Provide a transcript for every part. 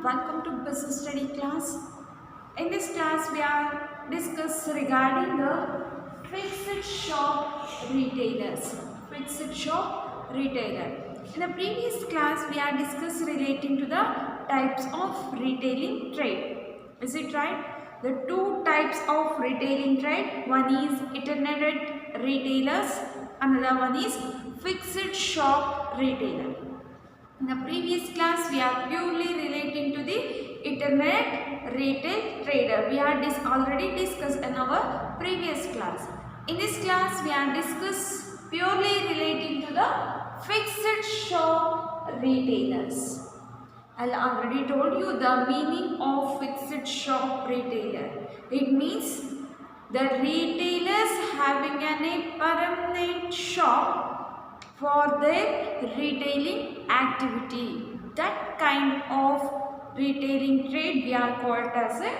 welcome to business study class. In this class we are discuss regarding the fixed shop retailers. Fixed shop retailer. In the previous class we are discussed relating to the types of retailing trade. Is it right? The two types of retailing trade, one is itinerant retailers, another one is fixed shop retailer. In the previous class, we are purely relating to the itinerant retail trader. We are already discussed in our previous class. In this class, we are discuss purely relating to the fixed shop retailers. I already told you the meaning of fixed shop retailer. It means the retailers having a permanent shop for their retailing activity. That kind of retailing trade we are called as a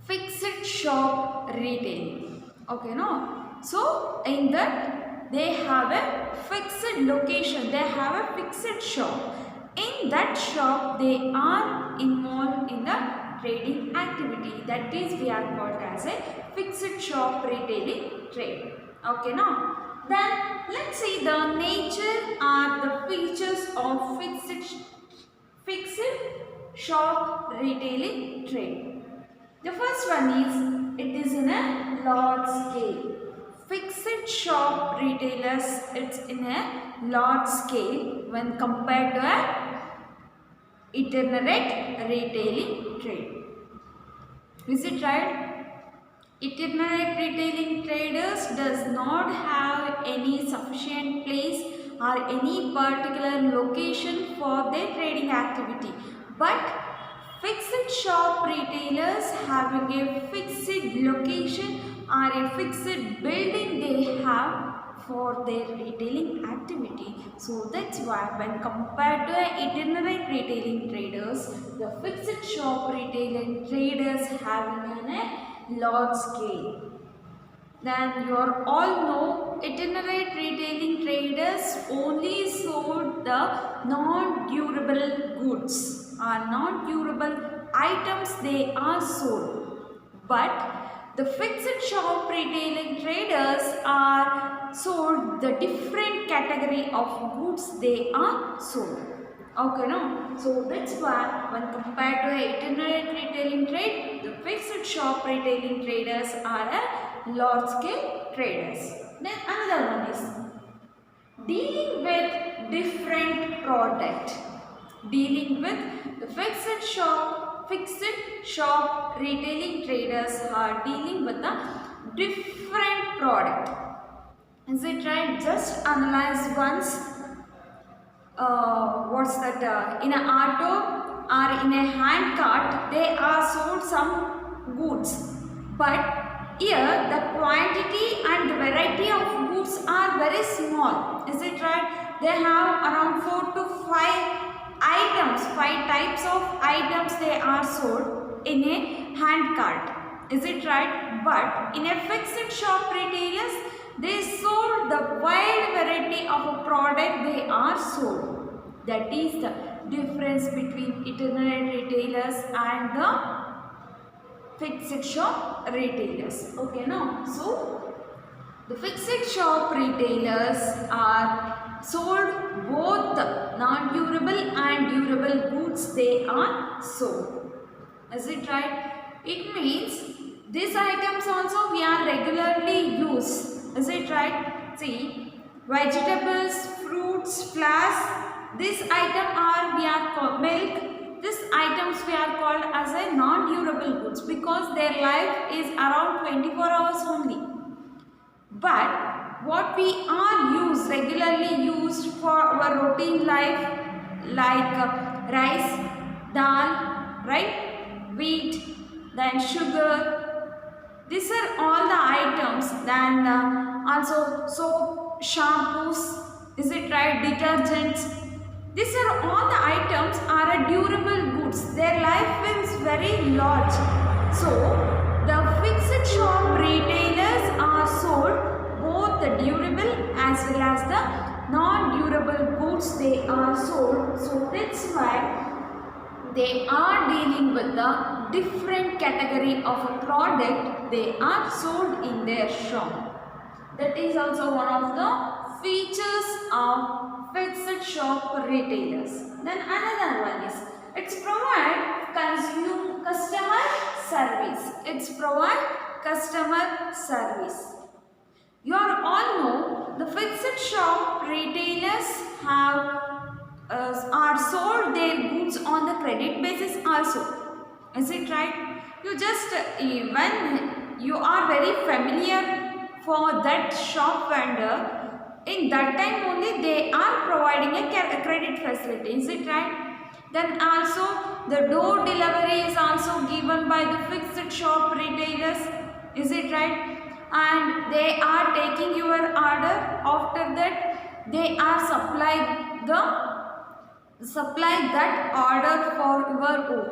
fixed shop retailing. Okay, no? So, in that they have a fixed location, they have a fixed shop. In that shop, they are involved in the trading activity. That is, we are called as a fixed shop retailing trade. Okay, now? Then let's see the nature or the features of fixed shop retailing trade. The first one is it is in a large scale. Fixed shop retailers, it's in a large scale when compared to a itinerant retailing trade. Is it right? Itinerant retailing traders does not have any sufficient place or any particular location for their trading activity. But fixed shop retailers having a fixed location or a fixed building they have for their retailing activity. So that's why when compared to itinerant retailing traders, the fixed shop retailing traders having a large scale. Then you all know itinerant retailing traders only sold the non-durable goods or non-durable items they are sold. But the fixed shop retailing traders are sold the different category of goods they are sold. Okay, no? So that's why when compared to itinerant retailing trade, the fixed shop retailing traders are a large scale traders. Then another one is dealing with different product. Dealing with the fixed shop retailing traders are dealing with a different product. Is it right? Just analyze once. What's that? In an auto or in a hand cart, they are sold some goods. But here the quantity and variety of goods are very small. Is it right? They have around 4 to 5 items, 5 types of items they are sold in a hand cart. Is it right? But in a fixed shop retailers, they sold the wide variety of a product they are sold. That is the difference between itinerant retailers and the fixed shop retailers. Okay, no? So, the fixed shop retailers are sold both non-durable and durable goods they are sold. Is it right? It means these items also we are regularly use. Is it right? See, vegetables, fruits, flowers, this item are we are called milk. These items we are called as a non-durable goods because their life is around 24 hours only. But what we are regularly used for our routine life like rice, dal, right, wheat, then sugar. These are all the items. Then also soap, shampoos. Is it right? Detergents. These are all the items are a durable goods. Their life is very large. So, the fixed shop retailers are sold both the durable as well as the non-durable goods they are sold. So, that's why they are dealing with the different category of a product they are sold in their shop. That is also one of the features of fixed shop retailers. Then another one is it's provide customer service. It's provide customer service. You all know the fixed shop retailers are sold their goods on the credit basis also. Is it right? You just when you are very familiar for that shop vendor, in that time only they are providing a credit facility. Is it right? Then also the door delivery is also given by the fixed shop retailers. Is it right? And they are taking your order. After that they are supply that order for your own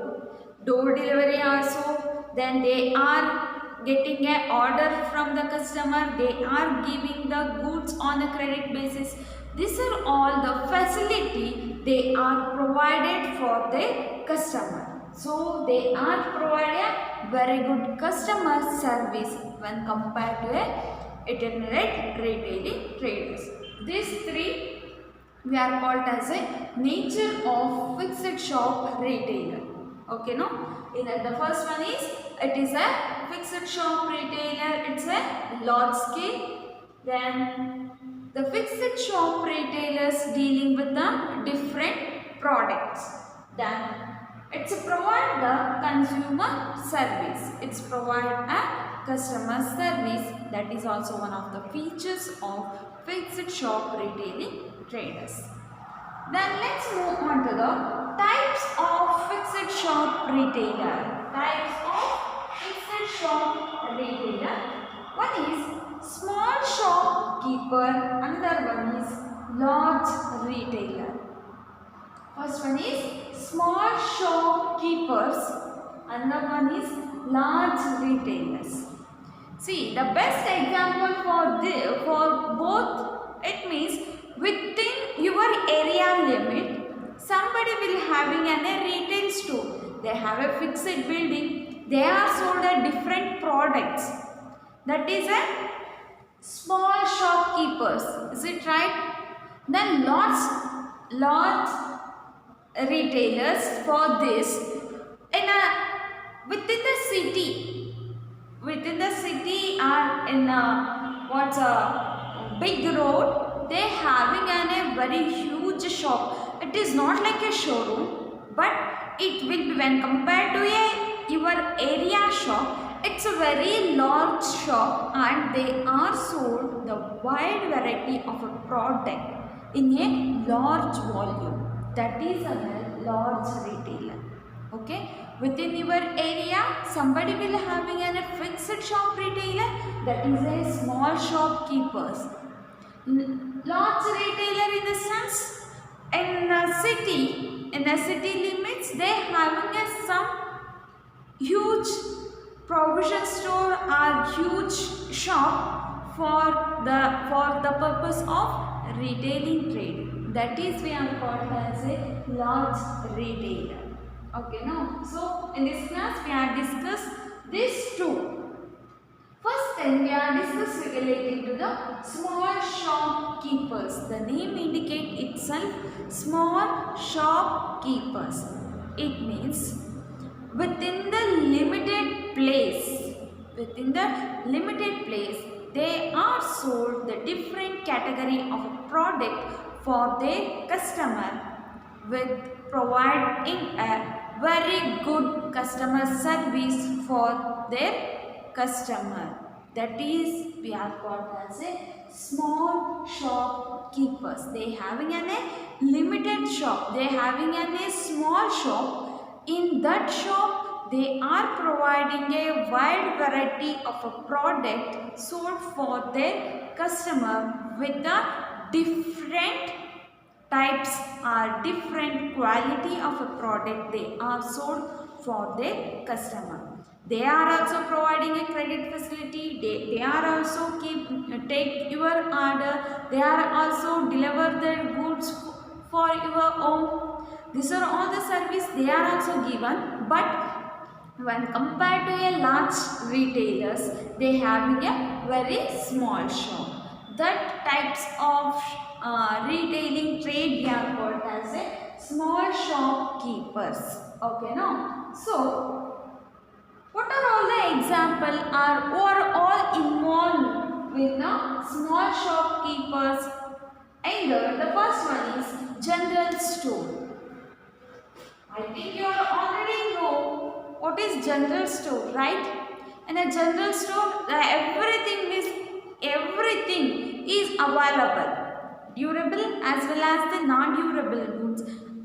door delivery also. Then they are getting an order from the customer. They are giving the goods on a credit basis. These are all the facility they are provided for the customer. So they are providing a very good customer service when compared to a itinerant retailing traders. These three we are called as a nature of fixed shop retailer. Okay, no? The first one is it is a fixed shop retailer. It's a large scale. Then the fixed shop retailers dealing with the different products. Then it's provide the consumer service. It's provide a customer service. That is also one of the features of fixed shop retailing traders. Then let's move on to the types of fixed shop retailer. Types of fixed shop retailer. One is small shopkeeper. Another one is large retailer. First one is small shopkeepers. Another one is large retailers. See, the best example for both, it means within your area limit, somebody will having a retail store. They have a fixed building. They are sold a different products. That is a small shopkeepers. Is it right? Then large retailers for this within the city or in a big road, they having a very huge shop. It is not like a showroom, but it will be when compared to your area shop, it's a very large shop and they are sold the wide variety of a product in a large volume. That is a large retailer. Okay, within your area somebody will having a fixed shop retailer. That is a small shopkeepers. Large retailer in the sense in the city limits they having some huge provision store or huge shop for the purpose of retailing trade. That is we are called as a large retailer. Okay, now so in this class we are discuss these two. First thing we are discussing relating to the small shopkeepers. The name indicate itself small shopkeepers. It means within the limited place, they are sold the different category of a product for their customer with providing a very good customer service for their customer. That is we are called as a small shopkeepers. They having a limited shop. They having a small shop. In that shop they are providing a wide variety of a product sold for their customer with the different types or different quality of a product they are sold for their customer. They are also providing a credit facility. They are also take your order. They are also deliver their goods for your own. These are all the service they are also given, but when compared to a large retailers, they having a very small shop. That types of retailing trade we are called as a small shopkeepers. Okay, no? So, what are all the example are who are all involved with the small shopkeepers? Either the first one is general store. I think you already know what is general store, right? In a general store, everything is available, durable as well as the non-durable goods.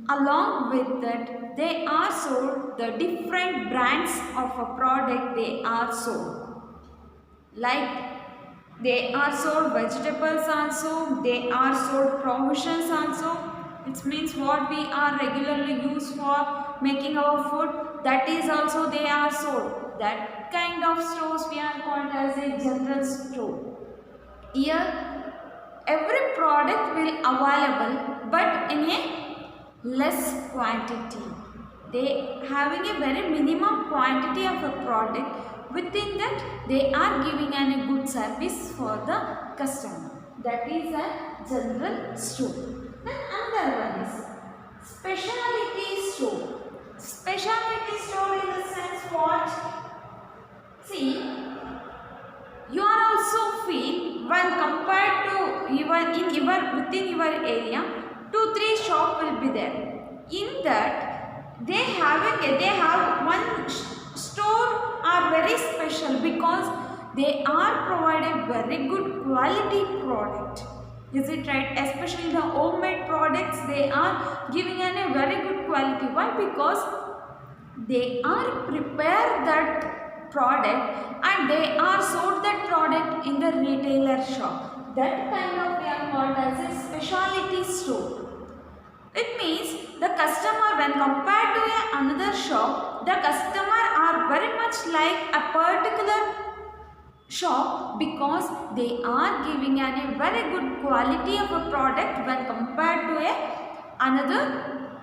Along with that, they are sold the different brands of a product they are sold. Like they are sold vegetables also, they are sold provisions also. It means what we are regularly used for making our food, that is also they are sold. That kind of stores we are called as a general store. Here every product will available but in a less quantity. They having a very minimum quantity of a product. Within that they are giving a good service for the customer. That is a general store. Then another one is specialty store. Specialty store in the sense what? See, you are also feel when compared to within your area, 2-3 shop will be there. In that they have one store are very special because they are provided very good quality product. Is it right? Especially the homemade products, they are giving a very good quality. Why? Because they are prepare that product and they are sold that product in the retailer shop. That kind of we are called as a specialty store. It means the customer when compared to another shop, the customer are very much like a particular shop because they are giving a very good quality of a product when compared to another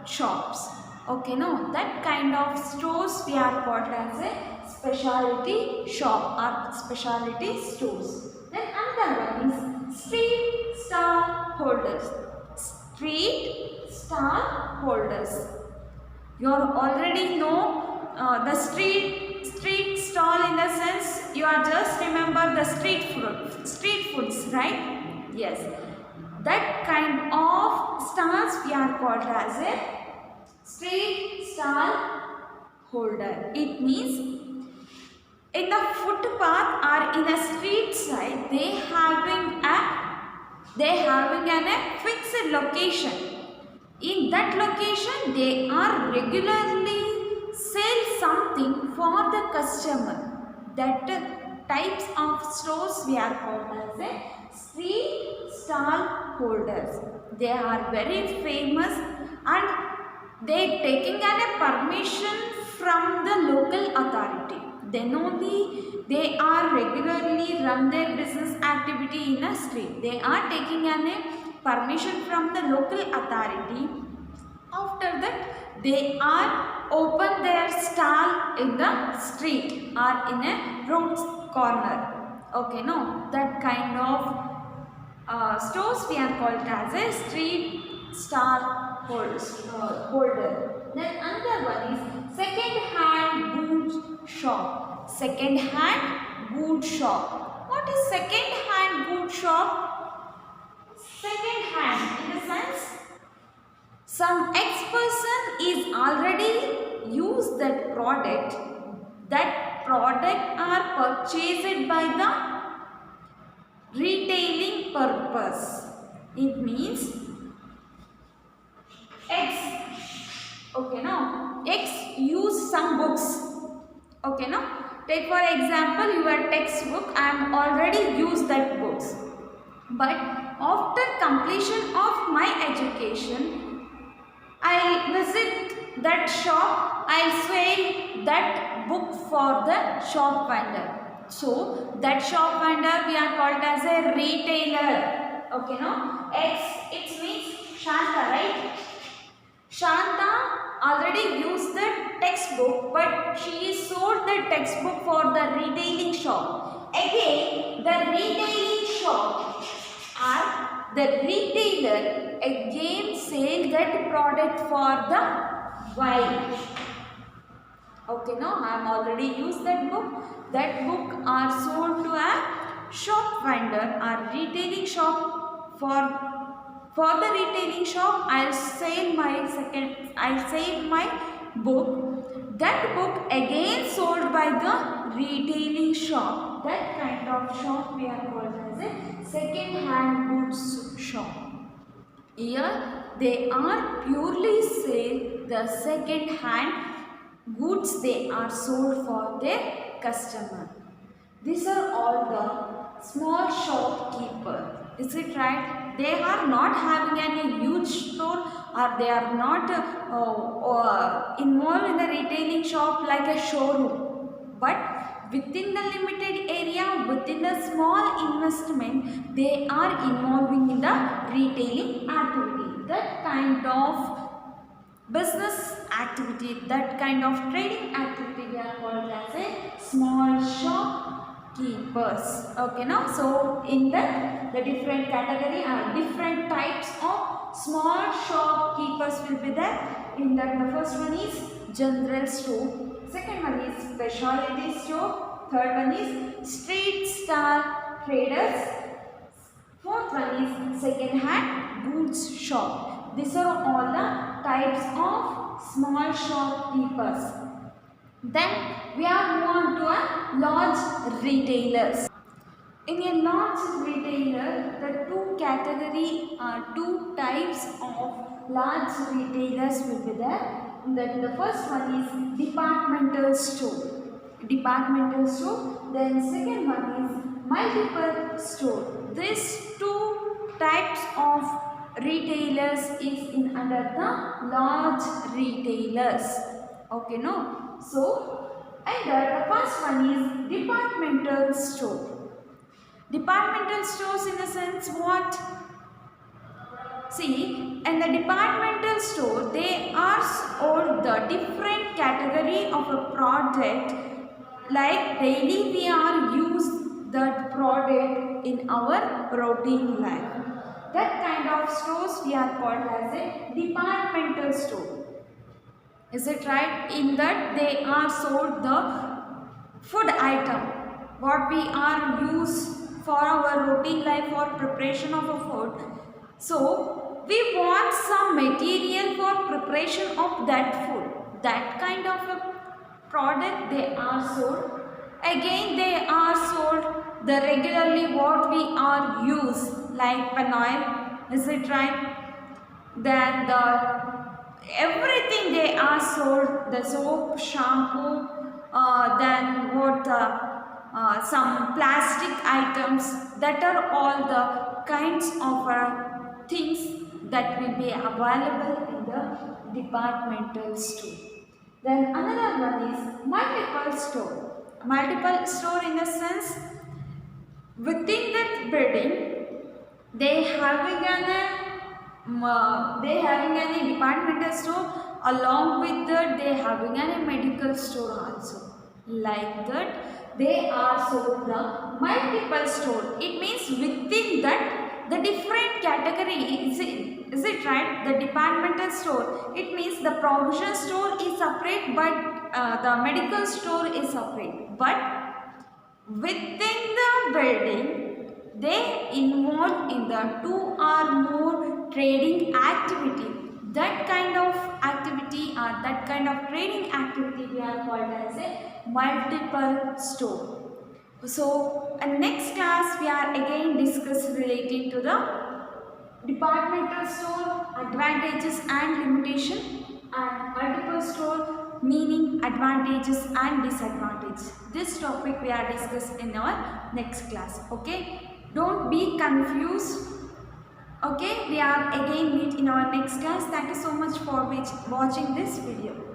shops. Okay, no, that kind of stores we are called as a specialty shop or specialty stores. Then another one is street stall holders. Street stall holders. You already know the street stall in the sense you are just remember the street foods, right? Yes, that kind of stalls we are called as a street stall holder. It means in the footpath or in a street side they having a fixed location. In that location they are regularly sell something for the customer. That types of stores we are called as a street stall holders. They are very famous and they taking a permission from the local authority. Then only they are regularly run their business activity in a street. They are taking a permission from the local authority. After that they are open their stall in the street or in a road corner. Okay, no, that kind of stores we are called as a street stall holder. Then another one is second hand goods shop. Second hand goods shop. What is second hand goods shop? Second hand in the sense some ex-person is already used that product. That product are purchased by the retailing purpose. It means X. Okay, now X use some books. Okay, now take for example your textbook. I am already used that books. But after completion of my education, I visit that shop, I sell that book for the shop vendor. So, that shop vendor we are called as a retailer. Okay, no? X, it means Shanta, right? Shanta already used the textbook, but she sold the textbook for the retailing shop. Again, the retailing shop or the retailer again sell that product for the while. Okay, now I have already used that book. That book are sold to a shop vendor or retailing shop for the retailing shop. I'll sell my book. That book again sold by the retailing shop. That kind of shop we are called as a second-hand goods shop. Here they are purely sell the second-hand goods they are sold for their customer. These are all the small shopkeeper. Is it right? They are not having any huge store, or they are not involved in the retailing shop like a showroom. But within the limited area, within the small investment, they are involving in the retailing activity. That kind of business activity, that kind of trading activity, they are called as a small shopkeepers. Okay, now so in that the different category are different types of small shopkeepers will be there. In that the first one is general store, second one is specialty store, third one is street stall traders, fourth one is second hand goods shop. These are all the types of small shopkeepers. Then we are moved on to a large retailers. In a large retailer, the two types of large retailers will be there. Then the first one is departmental store. Departmental store. Then second one is multiple store. These two types of retailers is in under the large retailers. Okay, no? So, either the first one is departmental store. Departmental stores in the sense what? See, in the departmental store, they are sold the different category of a product, like daily we are use that product in our routine life. That kind of stores we are called as a departmental store. Is it right? In that they are sold the food item, what we are use for our routine life for preparation of a food. So we want some material for preparation of that food. That kind of a product they are sold. Again they are sold the regularly what we are use, like penoil. Is it right? Then everything they are sold, the soap, shampoo, then what some plastic items, that are all the kinds of things that will be available in the departmental store. Then another one is multiple store. Multiple store in the sense, within that building they having a departmental store, along with that they having a medical store also. Like that they are sold the multiple store. It means within that the different category, is it right? The departmental store, it means the provision store is separate, but the medical store is separate. But within the building, they involve in the two or more trading activity. That kind of activity or that kind of trading activity we are called as a multiple store. So in next class we are again discuss related to the departmental store, advantages and limitation, and multiple store meaning, advantages and disadvantages. This topic we are discussed in our next class. Okay, don't be confused. Okay, we are again meet in our next class. Thank you so much for watching this video.